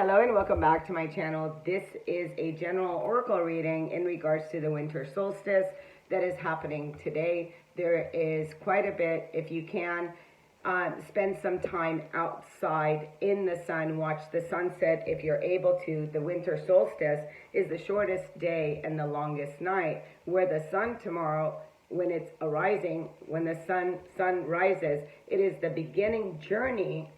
Hello and welcome back to my channel. This is a general oracle reading in regards to the winter solstice that is happening today. There is quite a bit. If you can, spend some time outside in the sun, watch the sunset if you're able to. The winter solstice is the shortest day and the longest night, where the sun tomorrow, when it's arising, when the sun rises, it is the beginning journey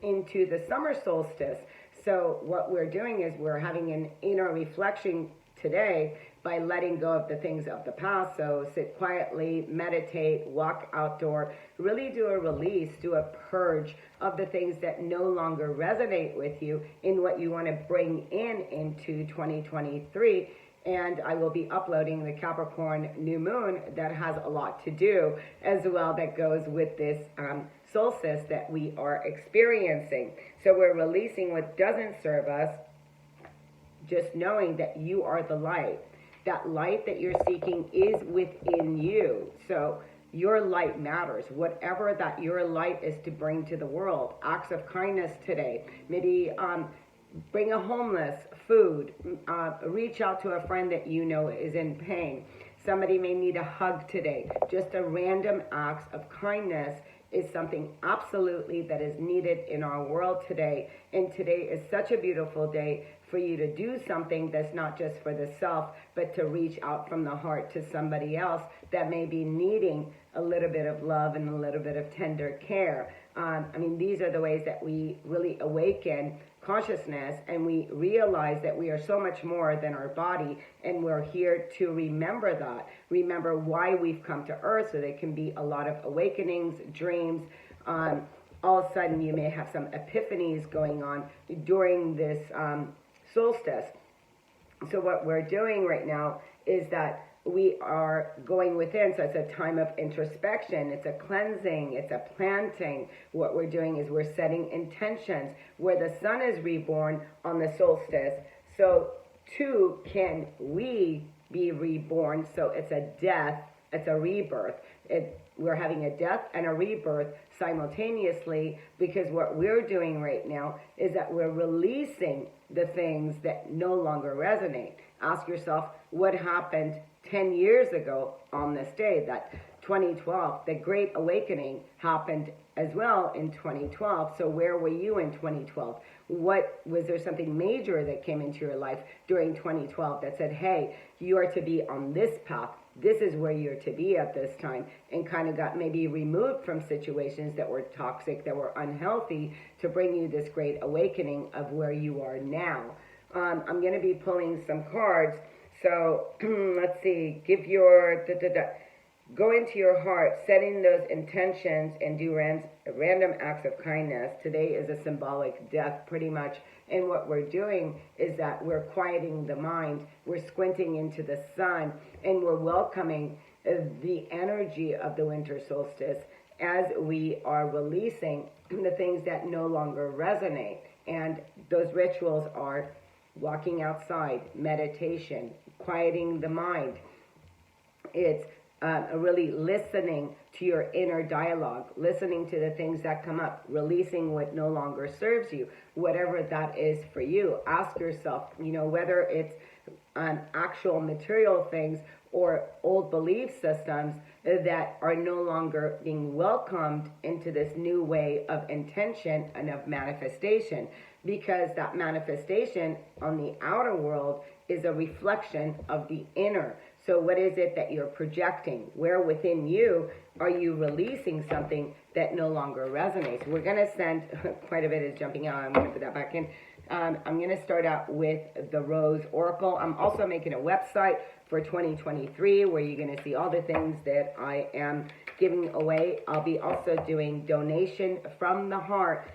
into the summer solstice. So what we're doing is we're having an inner reflection today by letting go of the things of the past. So sit quietly, meditate, walk outdoor, really do a release, do a purge of the things that no longer resonate with you in what you want to bring into 2023. And I will be uploading the Capricorn new moon that has a lot to do as well, that goes with this solstice that we are experiencing. So we're releasing what doesn't serve us, just knowing that you are the light. That light that you're seeking is within you. So your light matters. Whatever that your light is to bring to the world. Acts of kindness today. Maybe bring a homeless food. Reach out to a friend that you know is in pain. Somebody may need a hug today. Just a random act of kindness is something absolutely that is needed in our world today. And today is such a beautiful day for you to do something that's not just for the self, but to reach out from the heart to somebody else that may be needing a little bit of love and a little bit of tender care. These are the ways that we really awaken consciousness, and we realize that we are so much more than our body, and we're here to remember that. Remember why we've come to earth, so there can be a lot of awakenings, dreams. All of a sudden you may have some epiphanies going on during this solstice. So what we're doing right now is that we are going within. So it's a time of introspection, it's a cleansing, it's a planting. What we're doing is we're setting intentions where the sun is reborn on the solstice. So too can we be reborn. So it's a death, it's a rebirth. We're having a death and a rebirth simultaneously, because what we're doing right now is that we're releasing the things that no longer resonate. Ask yourself, what happened 10 years ago on this day? That 2012, the Great Awakening happened as well in 2012. So where were you in 2012? Was there something major that came into your life during 2012 that said, hey, you are to be on this path, this is where you're to be at this time, and kind of got maybe removed from situations that were toxic, that were unhealthy, to bring you this great awakening of where you are now. I'm going to be pulling some cards. So let's see, go into your heart, setting those intentions, and do random acts of kindness. Today is a symbolic death, pretty much. And what we're doing is that we're quieting the mind. We're squinting into the sun, and we're welcoming the energy of the winter solstice as we are releasing the things that no longer resonate. And those rituals are walking outside, meditation, quieting the mind. It's really listening to your inner dialogue, listening to the things that come up, releasing what no longer serves you, whatever that is for you. Ask yourself, whether it's actual material things or old belief systems that are no longer being welcomed into this new way of intention and of manifestation, because that manifestation on the outer world is a reflection of the inner. So what is it that you're projecting? Where within you are you releasing something that no longer resonates? We're going to send, quite a bit is jumping out, I'm going to put that back in. I'm going to start out with the Rose Oracle. I'm also making a website for 2023 where you're going to see all the things that I am giving away. I'll be also doing donation from the heart,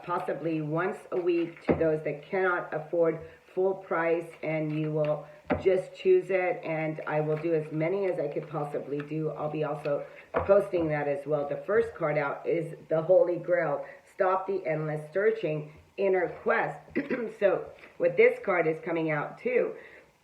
possibly once a week, to those that cannot afford full price, and you will just choose it, and I will do as many as I could possibly do. I'll be also posting that as well. The first card out is the Holy Grail. Stop the endless searching, inner quest. So what this card is coming out too,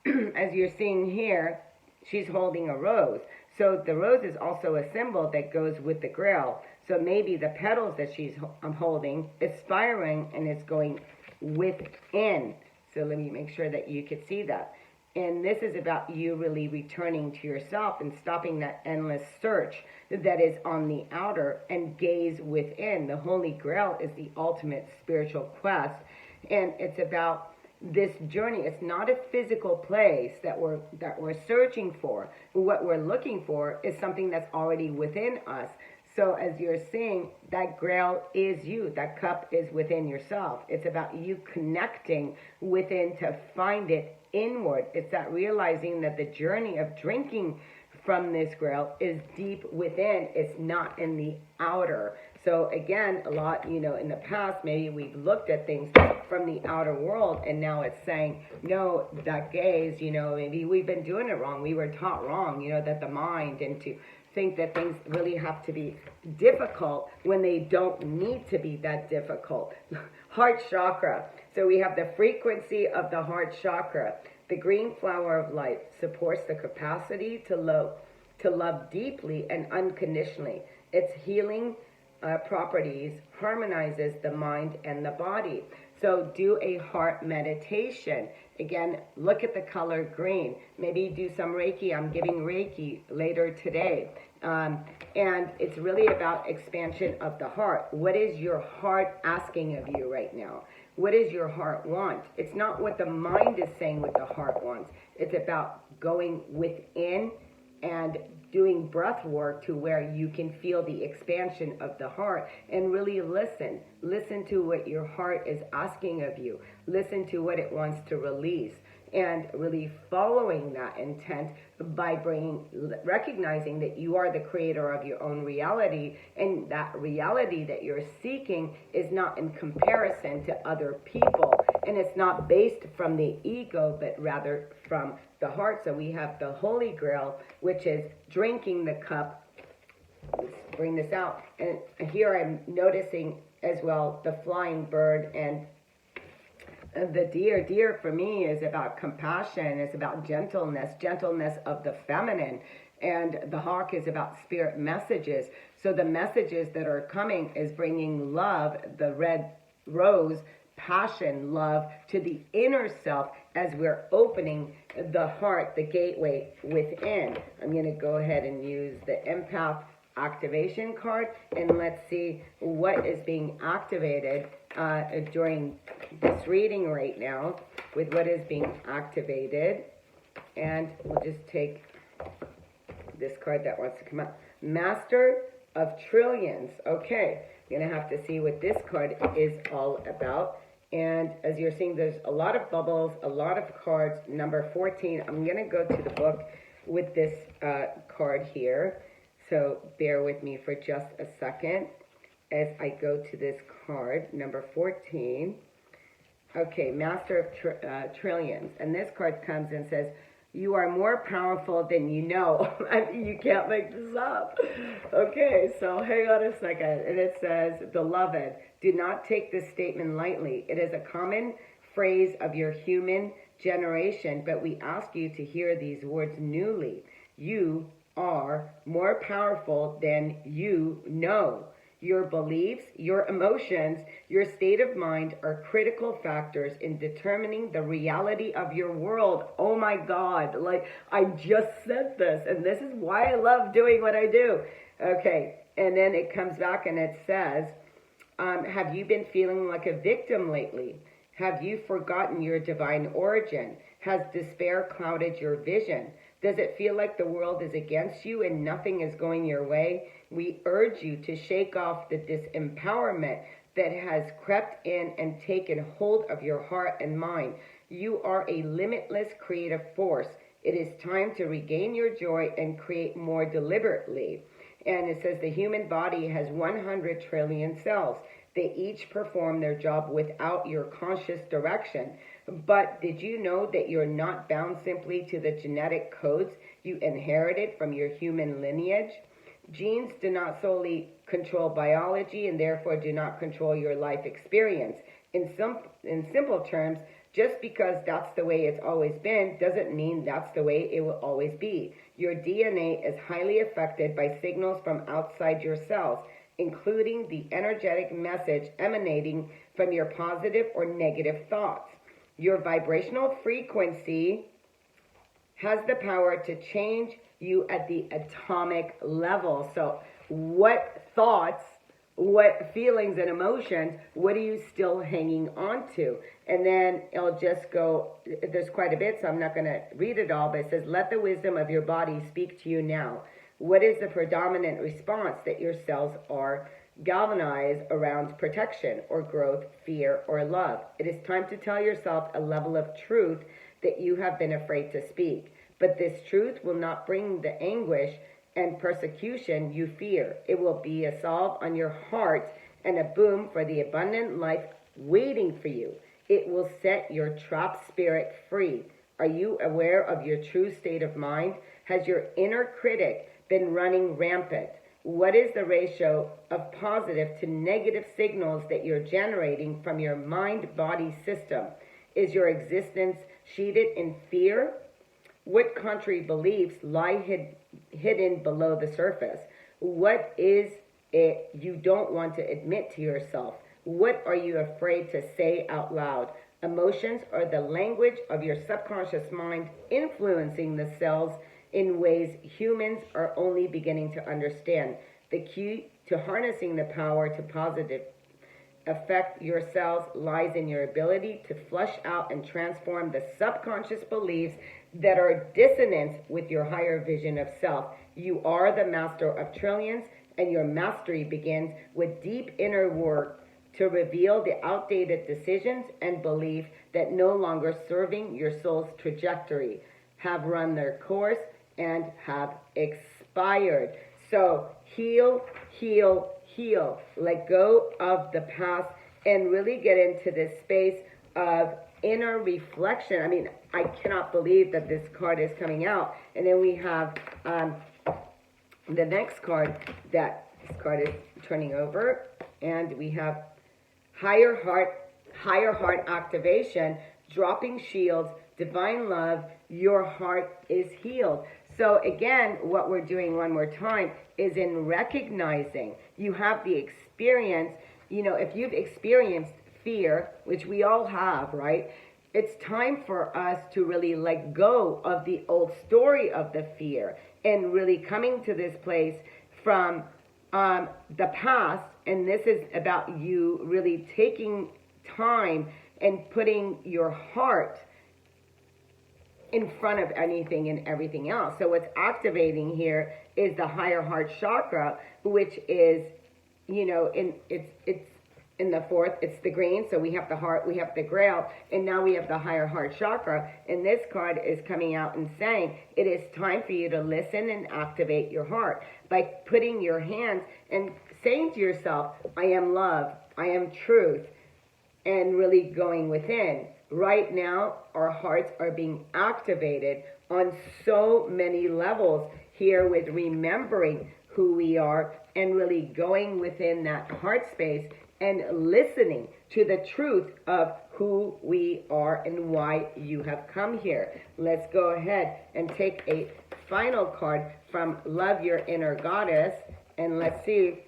as you're seeing here, she's holding a rose. So the rose is also a symbol that goes with the Grail. So maybe the petals that she's holding is spiraling and it's going within. So let me make sure that you could see that. And this is about you really returning to yourself and stopping that endless search that is on the outer and gaze within. The Holy Grail is the ultimate spiritual quest. And it's about this journey. It's not a physical place that we're searching for. What we're looking for is something that's already within us. So as you're seeing, that grail is you. That cup is within yourself. It's about you connecting within to find it inward. It's that realizing that the journey of drinking from this grail is deep within. It's not in the outer. So again, a lot, in the past, maybe we've looked at things from the outer world, and now it's saying, no, that gaze, maybe we've been doing it wrong. We were taught wrong, that the mind, and to think that things really have to be difficult when they don't need to be that difficult. Heart chakra. So we have the frequency of the heart chakra. The green flower of life supports the capacity to love deeply and unconditionally. Its healing properties harmonizes the mind and the body. So do a heart meditation. Again, look at the color green. Maybe do some Reiki. I'm giving Reiki later today. And it's really about expansion of the heart. What is your heart asking of you right now? What does your heart want? It's not what the mind is saying what the heart wants. It's about going within and doing breath work to where you can feel the expansion of the heart and really listen. Listen to what your heart is asking of you. Listen to what it wants to release, and really following that intent by recognizing that you are the creator of your own reality, and that reality that you're seeking is not in comparison to other people, and it's not based from the ego, but rather from the heart. So we have the Holy Grail, which is drinking the cup. Let's bring this out. And here I'm noticing as well the flying bird and the deer. Deer for me is about compassion. It's about gentleness of the feminine. And the hawk is about spirit messages. So the messages that are coming is bringing love, the red rose, passion, love to the inner self as we're opening the heart, the gateway within. I'm going to go ahead and use the empath activation card, and let's see what is being activated during this reading right now with what is being activated. And we'll just take this card that wants to come out. Master of Trillions. Okay, you're going to have to see what this card is all about. And as you're seeing, there's a lot of bubbles, a lot of cards. Number 14, I'm going to go to the book with this card here. So bear with me for just a second as I go to this card, number 14. Okay, Master of Trillions. And this card comes and says, you are more powerful than you know. I mean, you can't make this up. Okay, so hang on a second. And it says, beloved, do not take this statement lightly. It is a common phrase of your human generation, but we ask you to hear these words newly. You are more powerful than you know. Your beliefs, your emotions, your state of mind are critical factors in determining the reality of your world. Oh my God, like I just said this, and this is why I love doing what I do. Okay, and then it comes back and it says, have you been feeling like a victim lately? Have you forgotten your divine origin? Has despair clouded your vision? Does it feel like the world is against you and nothing is going your way? We urge you to shake off the disempowerment that has crept in and taken hold of your heart and mind. You are a limitless creative force. It is time to regain your joy and create more deliberately. And it says the human body has 100 trillion cells. They each perform their job without your conscious direction. But did you know that you're not bound simply to the genetic codes you inherited from your human lineage? Genes do not solely control biology and therefore do not control your life experience. In simple terms, just because that's the way it's always been doesn't mean that's the way it will always be. Your DNA is highly affected by signals from outside your cells. including the energetic message emanating from your positive or negative thoughts. Your vibrational frequency has the power to change you at the atomic level. So what thoughts, what feelings and emotions, what are you still hanging on to? And then it'll just go, there's quite a bit, so I'm not going to read it all, but it says, let the wisdom of your body speak to you now. What is the predominant response that your cells are galvanized around protection or growth, fear, or love? It is time to tell yourself a level of truth that you have been afraid to speak. But this truth will not bring the anguish and persecution you fear. It will be a salve on your heart and a boom for the abundant life waiting for you. It will set your trapped spirit free. Are you aware of your true state of mind? Has your inner critic been running rampant? What is the ratio of positive to negative signals that you're generating from your mind-body system? Is your existence sheeted in fear? What contrary beliefs lie hidden below the surface? What is it you don't want to admit to yourself? What are you afraid to say out loud? Emotions are the language of your subconscious mind influencing the cells in ways humans are only beginning to understand. The key to harnessing the power to positive affect your cells lies in your ability to flush out and transform the subconscious beliefs that are dissonance with your higher vision of self. You are the master of trillions, and your mastery begins with deep inner work to reveal the outdated decisions and beliefs that no longer serving your soul's trajectory, have run their course, and have expired. So heal, heal, heal. Let go of the past and really get into this space of inner reflection. I mean, I cannot believe that this card is coming out. And then we have the next card, that this card is turning over, and we have higher heart activation, dropping shields, divine love, your heart is healed. So again, what we're doing one more time is in recognizing you have the experience. You know, if you've experienced fear, which we all have, right? It's time for us to really let go of the old story of the fear and really coming to this place from the past. And this is about you really taking time and putting your heart in front of anything and everything else. So what's activating here is the higher heart chakra, which is, you know, it's in the fourth, it's the green. So we have the heart, we have the grail, and now we have the higher heart chakra. And this card is coming out and saying it is time for you to listen and activate your heart by putting your hands and saying to yourself, I am love, I am truth, and really going within. Right now, our hearts are being activated on so many levels here with remembering who we are and really going within that heart space and listening to the truth of who we are and why you have come here. Let's go ahead and take a final card from Love Your Inner Goddess, and let's see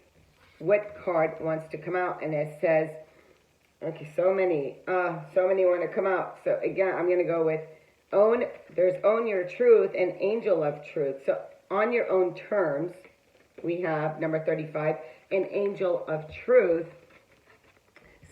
what card wants to come out. And it says, okay, so many want to come out. So again, I'm going to go with Own Your Truth and Angel of Truth. So on your own terms, we have number 35, an Angel of Truth.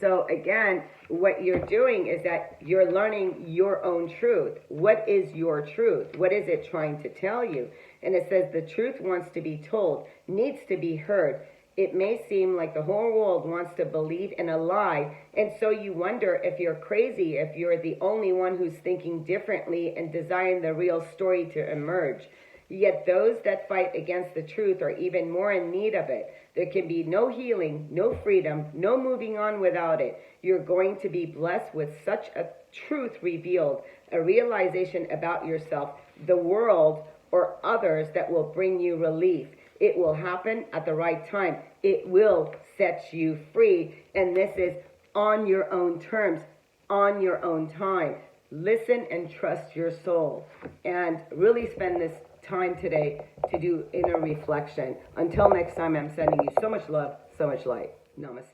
So again, what you're doing is that you're learning your own truth. What is your truth? What is it trying to tell you? And it says the truth wants to be told, needs to be heard. It may seem like the whole world wants to believe in a lie, and so you wonder if you're crazy, if you're the only one who's thinking differently and desiring the real story to emerge. Yet those that fight against the truth are even more in need of it. There can be no healing, no freedom, no moving on without it. You're going to be blessed with such a truth revealed, a realization about yourself, the world, or others that will bring you relief. It will happen at the right time. It will set you free. And this is on your own terms, on your own time. Listen and trust your soul. And really spend this time today to do inner reflection. Until next time, I'm sending you so much love. so much light. Namaste.